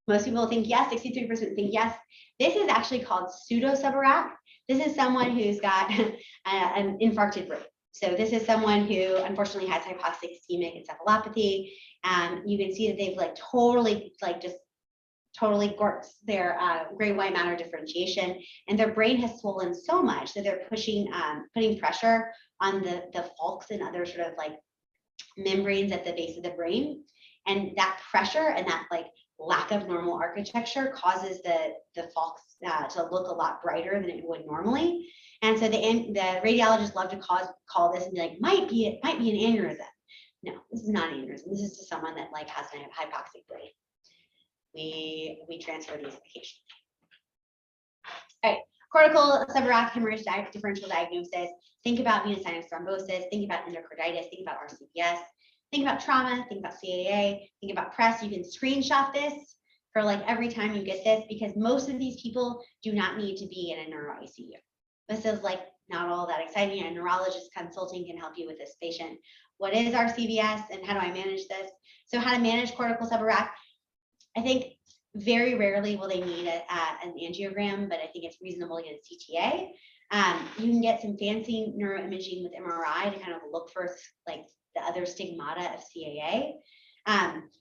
Most people think yes, 63% think yes. This is actually called pseudo-subarach. This is someone who's got an infarcted brain. So this is someone who unfortunately has hypoxic ischemic encephalopathy. You can see that they've like totally like just totally gorks their gray white matter differentiation, and their brain has swollen so much that they're putting pressure on the falx and other sort of like membranes at the base of the brain, and that pressure and that like lack of normal architecture causes the falx to look a lot brighter than it would normally. And so the radiologists love to call this and be like, might be an aneurysm. No, this is not an aneurysm. This is just someone that like has an hypoxic brain. We transfer these medications. All right, cortical subarachnoid hemorrhage differential diagnosis. Think about venous sinus thrombosis. Think about endocarditis. Think about RCBS. Think about trauma. Think about CAA. Think about press. You can screenshot this for like every time you get this, because most of these people do not need to be in a neuro ICU. This is like not all that exciting. A neurologist consulting can help you with this patient. What is RCBS and how do I manage this? So how to manage cortical subarachnoid. I think very rarely will they need an angiogram, but I think it's reasonable to get a CTA. You can get some fancy neuroimaging with MRI to kind of look for like the other stigmata of CAA.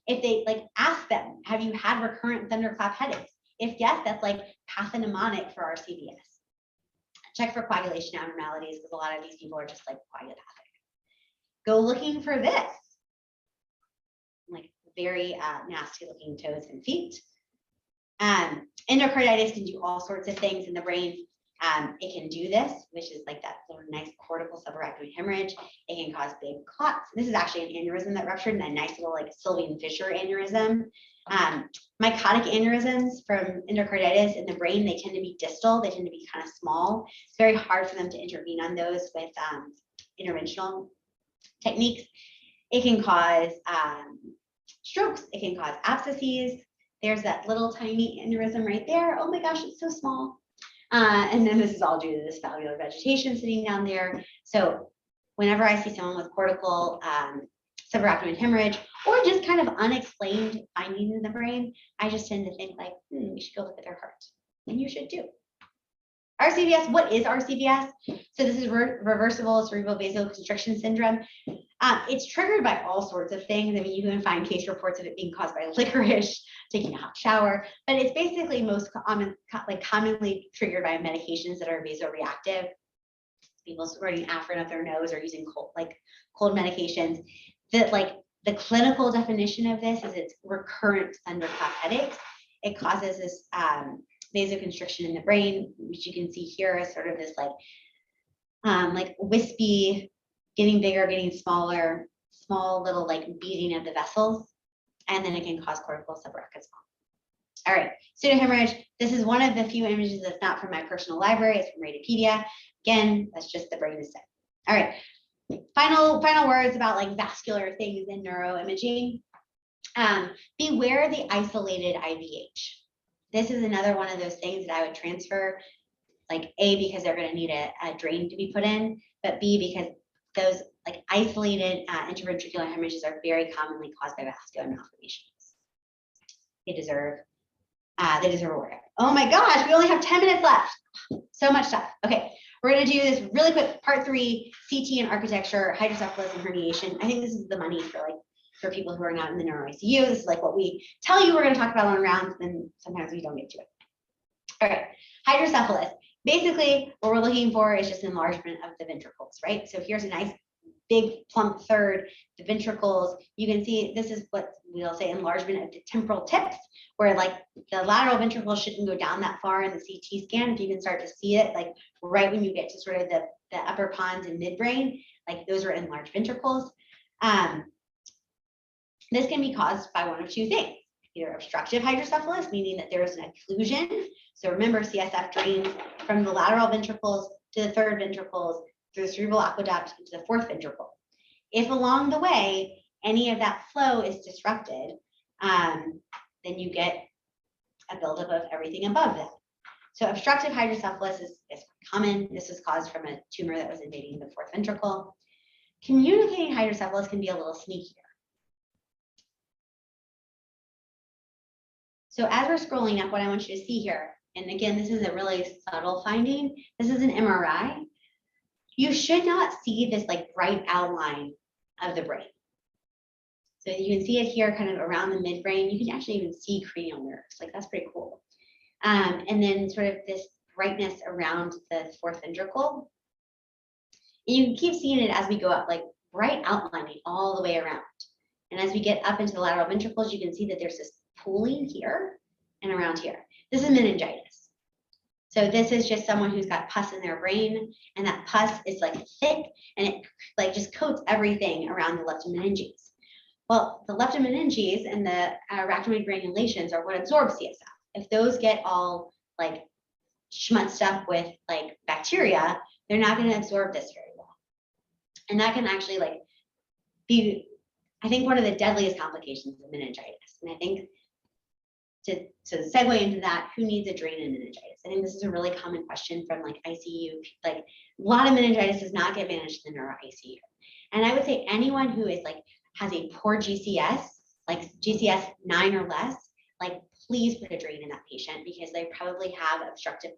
If they like ask them, have you had recurrent thunderclap headaches? If yes, that's like pathognomonic for RCBS. Check for coagulation abnormalities because a lot of these people are just like coagulopathic. Go looking for this, like very nasty looking toes and feet. Endocarditis can do all sorts of things in the brain. It can do this, which is like that little nice cortical subarachnoid hemorrhage. It can cause big clots. This is actually an aneurysm that ruptured, and a nice little like Sylvian Fisher aneurysm. Mycotic aneurysms from endocarditis in the brain, they tend to be distal. They tend to be kind of small. It's very hard for them to intervene on those with interventional techniques. It can cause strokes. It can cause abscesses. There's that little tiny aneurysm right there. Oh my gosh, it's so small. And then this is all due to this valvular vegetation sitting down there. So whenever I see someone with cortical subarachnoid hemorrhage or just kind of unexplained findings in the brain, I just tend to think like, we should go look at their heart. And you should too. RCBS, what is RCBS? So this is reversible cerebral vasoconstriction syndrome. It's triggered by all sorts of things. I mean, you can find case reports of it being caused by licorice, taking a hot shower, but it's basically most commonly triggered by medications that are vasoreactive. People squirting Afrin up their nose or using cold medications. The clinical definition of this is it's recurrent thunderclap headaches. It causes this vasoconstriction in the brain, which you can see here is sort of this like wispy, getting bigger, getting smaller, small little like beating of the vessels, and then it can cause cortical subarachnoid as well. All right, pseudohemorrhage. This is one of the few images that's not from my personal library. It's from Radiopedia. Again, that's just the brain is sick. All right, final words about like vascular things in neuroimaging. Beware the isolated IVH. This is another one of those things that I would transfer, like A, because they're going to need a drain to be put in, but B, because those like isolated intraventricular hemorrhages are very commonly caused by vascular malformations. They deserve a word. Oh my gosh, we only have 10 minutes left. So much stuff. Okay, we're going to do this really quick. Part 3, CT and architecture, hydrocephalus and herniation. I think this is the money for people who are not in the neuro ICU. This is like what we tell you we're going to talk about on rounds, and sometimes we don't get to it. All right, hydrocephalus. Basically, what we're looking for is just enlargement of the ventricles, right? So here's a nice big plump third, the ventricles. You can see this is what we'll say enlargement of the temporal tips, where like the lateral ventricle shouldn't go down that far in the CT scan. If you can start to see it, like right when you get to sort of the upper pons and midbrain, like those are enlarged ventricles. This can be caused by one of two things. Either obstructive hydrocephalus, meaning that there is an occlusion. So remember, CSF drains from the lateral ventricles to the third ventricles, through the cerebral aqueduct to the fourth ventricle. If along the way, any of that flow is disrupted, then you get a buildup of everything above that. So obstructive hydrocephalus is common. This is caused from a tumor that was invading the fourth ventricle. Communicating hydrocephalus can be a little sneakier. So as we're scrolling up, what I want you to see here, and again, this is a really subtle finding. This is an MRI. You should not see this like bright outline of the brain. So you can see it here kind of around the midbrain. You can actually even see cranial nerves. Like that's pretty cool. And then sort of this brightness around the fourth ventricle. And you can keep seeing it as we go up, like bright outlining all the way around. And as we get up into the lateral ventricles, you can see that there's this pooling here and around here. This is meningitis. So this is just someone who's got pus in their brain, and that pus is like thick and it like just coats everything around the left meninges. Well, the left meninges and the arachnoid granulations are what absorb CSF. If those get all like schmutzed up with like bacteria, they're not going to absorb this very well. And that can actually like be, I think, one of the deadliest complications of meningitis. And I think to segue into that, who needs a drain in meningitis? I think this is a really common question from like ICU. Like a lot of meningitis does not get managed in the neuro ICU. And I would say anyone who is like has a poor GCS, like GCS 9 or less, like please put a drain in that patient because they probably have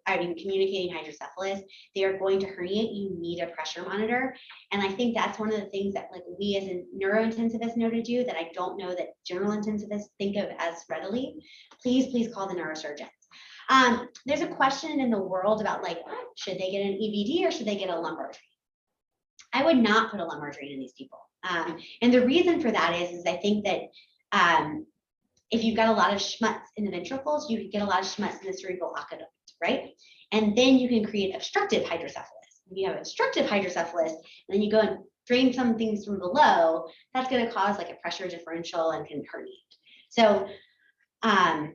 communicating hydrocephalus. They are going to herniate. You need a pressure monitor. And I think that's one of the things that like we as a neurointensivists know to do that I don't know that general intensivists think of as readily. Please call the neurosurgeons. There's a question in the world about like, should they get an EVD or should they get a lumbar drain? I would not put a lumbar drain in these people. And the reason for that is I think that if you've got a lot of schmutz in the ventricles, you can get a lot of schmutz in the cerebral aqueduct, right? And then you can create obstructive hydrocephalus. If you have obstructive hydrocephalus, and then you go and drain some things from below, that's going to cause like a pressure differential and can herniate. So I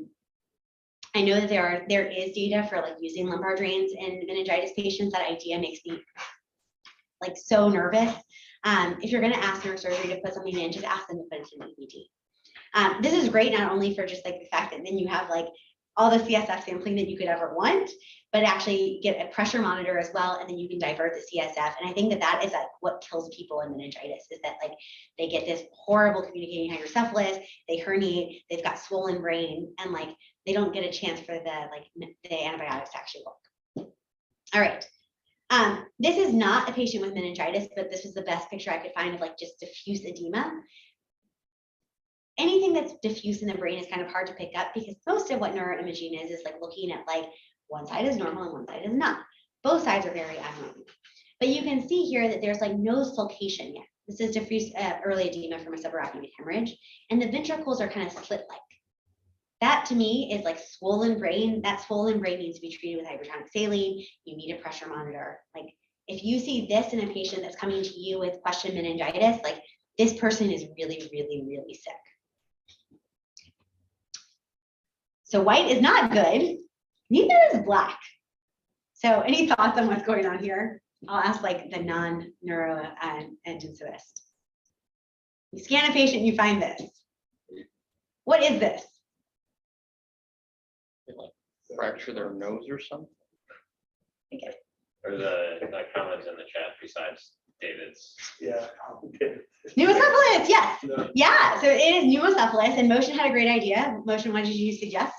know that there is data for like using lumbar drains in meningitis patients. That idea makes me like so nervous. If you're going to ask neurosurgery to put something in, just ask them to put it in an EVD. This is great not only for just like the fact that then you have like all the CSF sampling that you could ever want, but actually get a pressure monitor as well, and then you can divert the CSF. And I think that that is like what kills people in meningitis is that like they get this horrible communicating hydrocephalus, they herniate, they've got swollen brain, and like they don't get a chance for the antibiotics to actually work. All right. This is not a patient with meningitis, but this was the best picture I could find of like just diffuse edema. Anything that's diffuse in the brain is kind of hard to pick up because most of what neuroimaging is like looking at like one side is normal and one side is not. Both sides are very abnormal. But you can see here that there's like no sulcation yet. This is diffuse early edema from a subarachnoid hemorrhage, and the ventricles are kind of slit-like. That to me is like swollen brain. That swollen brain needs to be treated with hypertonic saline. You need a pressure monitor. Like if you see this in a patient that's coming to you with question meningitis, like this person is really, really, really sick. So white is not good, neither is black. So any thoughts on what's going on here? I'll ask like the non-neuro intensivist. You scan a patient, you find this. What is this? They like fracture their nose or something. Okay. Or the comments in the chat besides David's. Yeah. Okay. Pneumocephalus, yes. No. Yeah, so it is pneumocephalus, and Motion had a great idea. Motion, what did you suggest?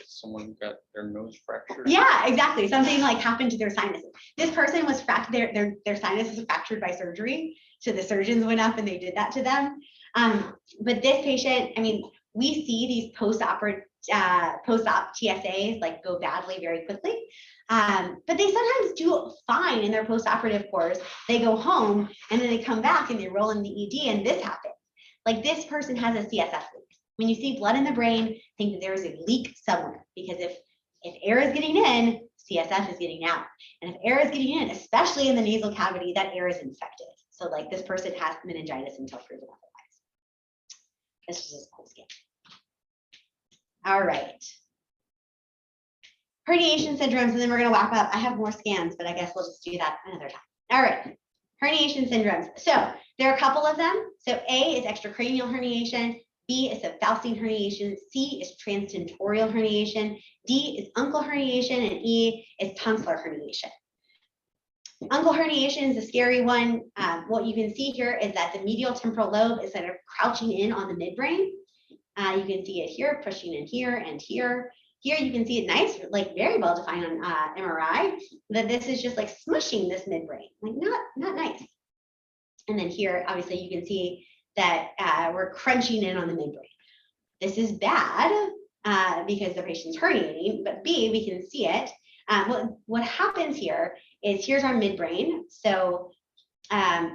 Someone got their nose fractured. Yeah, exactly. Something like happened to their sinuses. This person was fractured, their sinuses was fractured by surgery. So the surgeons went up and they did that to them. But this patient, I mean, we see these post-op TSAs like go badly very quickly. But they sometimes do fine in their post-operative course. They go home and then they come back and they roll in the ED and this happens. Like this person has a CSF leak. When you see blood in the brain, think that there is a leak somewhere because if air is getting in, CSF is getting out. And if air is getting in, especially in the nasal cavity, that air is infected. So like this person has meningitis until proven otherwise. This is just a cool scan. All right. Herniation syndromes, and then we're going to wrap up. I have more scans, but I guess we'll just do that another time. All right. Herniation syndromes. So there are a couple of them. So A is extracranial herniation. B is subfalcine herniation. C is transtentorial herniation. D is uncal herniation. And E is tonsillar herniation. Uncal herniation is a scary one. What you can see here is that the medial temporal lobe is kind of crouching in on the midbrain. You can see it here, pushing in here and here. Here you can see it nice, like very well defined on MRI, that this is just like smushing this midbrain, like not nice. And then here, obviously you can see that we're crunching in on the midbrain. This is bad because the patient's herniating, but B, we can see it. What happens here is here's our midbrain. So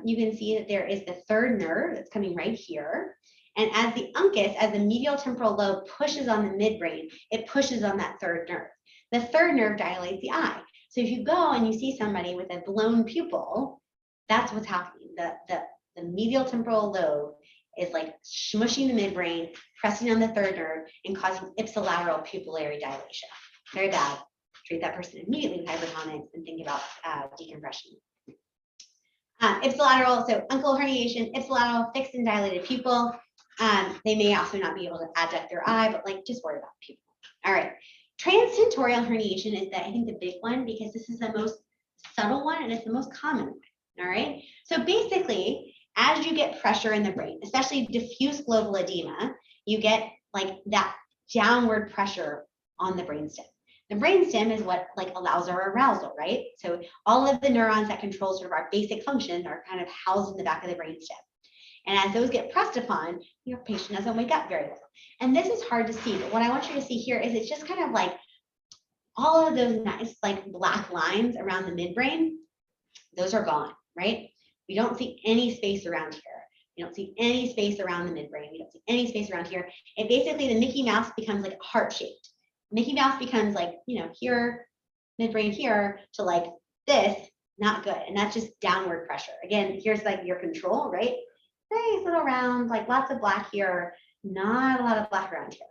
you can see that there is the third nerve that's coming right here. And as the uncus, as the medial temporal lobe pushes on the midbrain, it pushes on that third nerve. The third nerve dilates the eye. So if you go and you see somebody with a blown pupil, that's what's happening. The medial temporal lobe is like smushing the midbrain, pressing on the third nerve, and causing ipsilateral pupillary dilation. Very bad. Treat that person immediately with hypertonics and think about decompression. Ipsilateral, so uncal herniation, ipsilateral, fixed and dilated pupil. They may also not be able to adduct their eye, but like just worry about pupil. All right. Transtentorial herniation is I think the big one because this is the most subtle one and it's the most common one. All right. So basically, as you get pressure in the brain, especially diffuse global edema, you get like that downward pressure on the brainstem. The brainstem is what like allows our arousal, right? So all of the neurons that control sort of our basic functions are kind of housed in the back of the brainstem. And as those get pressed upon, your patient doesn't wake up very well. And this is hard to see, but what I want you to see here is it's just kind of like all of those nice like black lines around the midbrain, those are gone, right? We don't see any space around here. We don't see any space around the midbrain. We don't see any space around here. And basically the Mickey Mouse becomes like heart-shaped. Mickey Mouse becomes like, you know, here, midbrain here, to like this, not good. And that's just downward pressure. Again, here's like your control, right? Nice little round, like lots of black here, not a lot of black around here.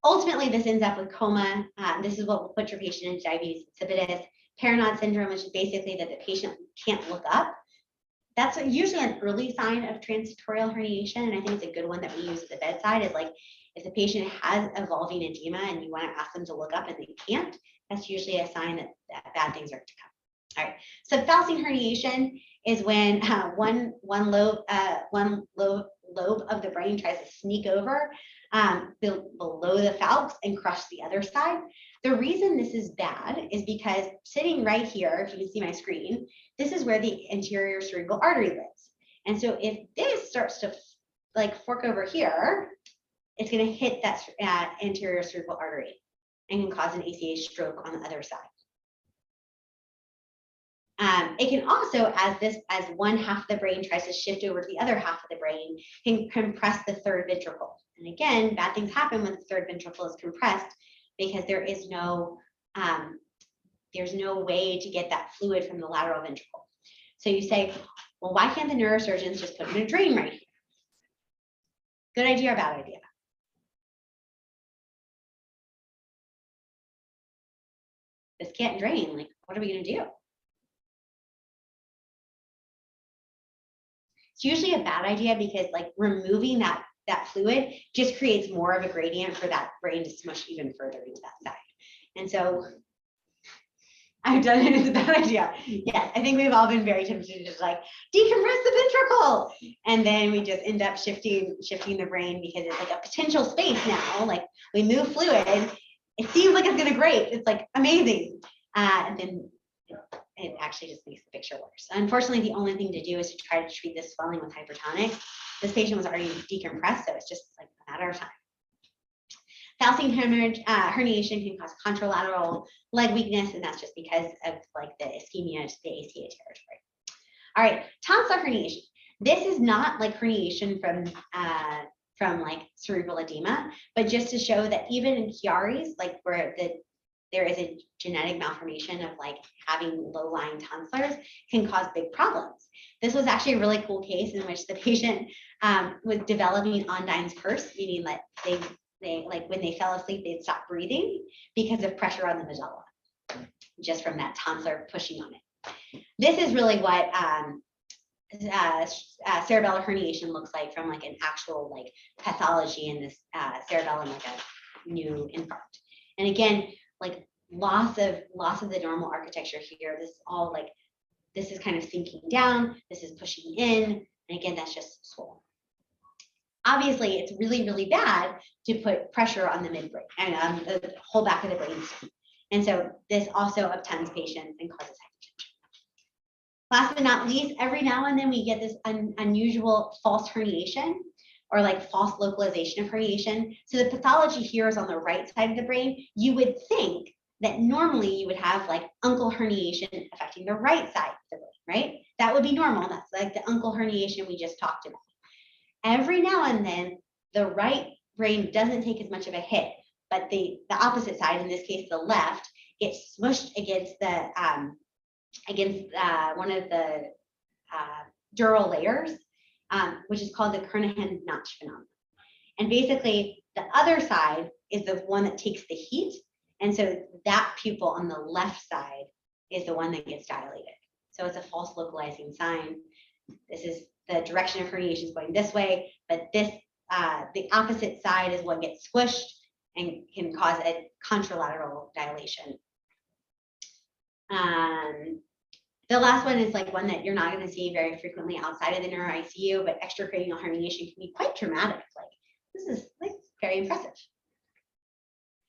Ultimately, this ends up with coma. This is what will put your patient into diabetes insipidus. Paranoid syndrome, which is basically that the patient can't look up. That's usually an early sign of transitorial herniation, and I think it's a good one that we use at the bedside is like, if the patient has evolving edema and you want to ask them to look up and they can't, that's usually a sign that bad things are to come. All right, so falcine herniation is when one lobe of the brain tries to sneak over below the falx and crush the other side. The reason this is bad is because sitting right here, if you can see my screen, this is where the anterior cerebral artery lives. And so if this starts to like fork over here, it's going to hit that anterior cerebral artery and can cause an ACH stroke on the other side. It can also, as one half of the brain tries to shift over to the other half of the brain, can compress the third ventricle. And again, bad things happen when the third ventricle is compressed because there's no way to get that fluid from the lateral ventricle. So you say, well, why can't the neurosurgeons just put in a drain right here? Good idea or bad idea? This can't drain. Like, what are we going to do? It's usually a bad idea because like removing that fluid just creates more of a gradient for that brain to smush even further into that side. And so I've done it, it's a bad idea. Yes, I think we've all been very tempted to just like decompress the ventricle. And then we just end up shifting the brain because it's like a potential space now. Like we move fluid, it seems like it's gonna grate. It's like amazing. And then it actually just makes the picture worse. Unfortunately, the only thing to do is to try to treat this swelling with hypertonics. This patient was already decompressed, so it's just like a matter of time. Falcine hemorrhage, herniation can cause contralateral leg weakness, and that's just because of like the ischemia to the ACA territory. All right, tonsillar herniation. This is not like herniation from like cerebral edema, but just to show that even in Chiari's, like where there is a genetic malformation of like having low-lying tonsillars can cause big problems. This was actually a really cool case in which the patient was developing Ondine's curse, meaning that they like when they fell asleep, they'd stop breathing because of pressure on the medulla, just from that tonsillar pushing on it. This is really what cerebellar herniation looks like from like an actual like pathology in this cerebellum, like a new infarct. And again, like loss of the normal architecture here. This is all like, this is kind of sinking down, this is pushing in, and again, that's just swollen. Obviously, it's really, really bad to put pressure on the midbrain and the whole back of the brain. And so this also obtends patients and causes hypertension. Last but not least, every now and then we get this unusual false herniation or like false localization of herniation. So the pathology here is on the right side of the brain. You would think that normally you would have like uncle herniation affecting the right side of the brain, right? That would be normal. That's like the uncle herniation we just talked about. Every now and then, the right brain doesn't take as much of a hit, but the opposite side, in this case, the left, gets smushed against the one of the dural layers, which is called the Kernahan notch phenomenon. And basically, the other side is the one that takes the heat. And so that pupil on the left side is the one that gets dilated. So it's a false localizing sign. This is the direction of herniation is going this way, but this the opposite side is what gets squished and can cause a contralateral dilation. The last one is like one that you're not going to see very frequently outside of the neuro ICU, but extracranial herniation can be quite traumatic. Like this is like very impressive.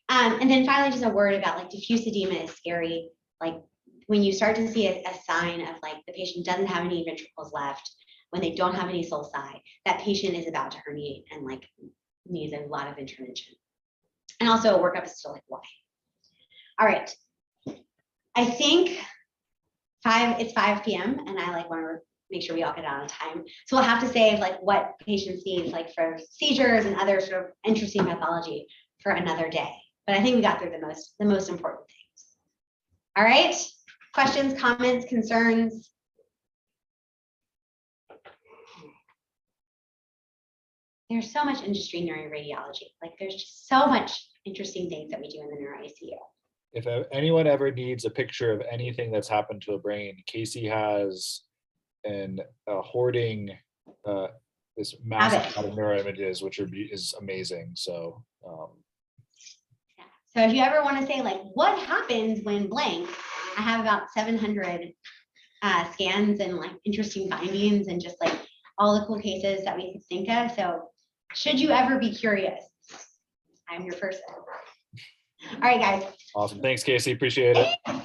And then finally, just a word about like diffuse edema is scary. Like when you start to see a sign of like the patient doesn't have any ventricles left, when they don't have any sulci, that patient is about to herniate and like needs a lot of intervention. And also a workup is still like why. All right. I think it's 5 p.m. and I like want to make sure we all get out on time. So we'll have to save like what patients need like for seizures and other sort of interesting pathology for another day. But I think we got through the most important things. All right. Questions, comments, concerns? There's so much industry in neuroradiology. Like there's just so much interesting things that we do in the neuro ICU. If anyone ever needs a picture of anything that's happened to a brain, Casey has a hoarding this massive amount of neuroimages, which is amazing. So yeah. So if you ever want to say like, what happens when blank, I have about 700 scans and like interesting findings and just like all the cool cases that we could think of. So should you ever be curious, I'm your person. All right, guys. awesome. Thanks, Casey. Appreciate it.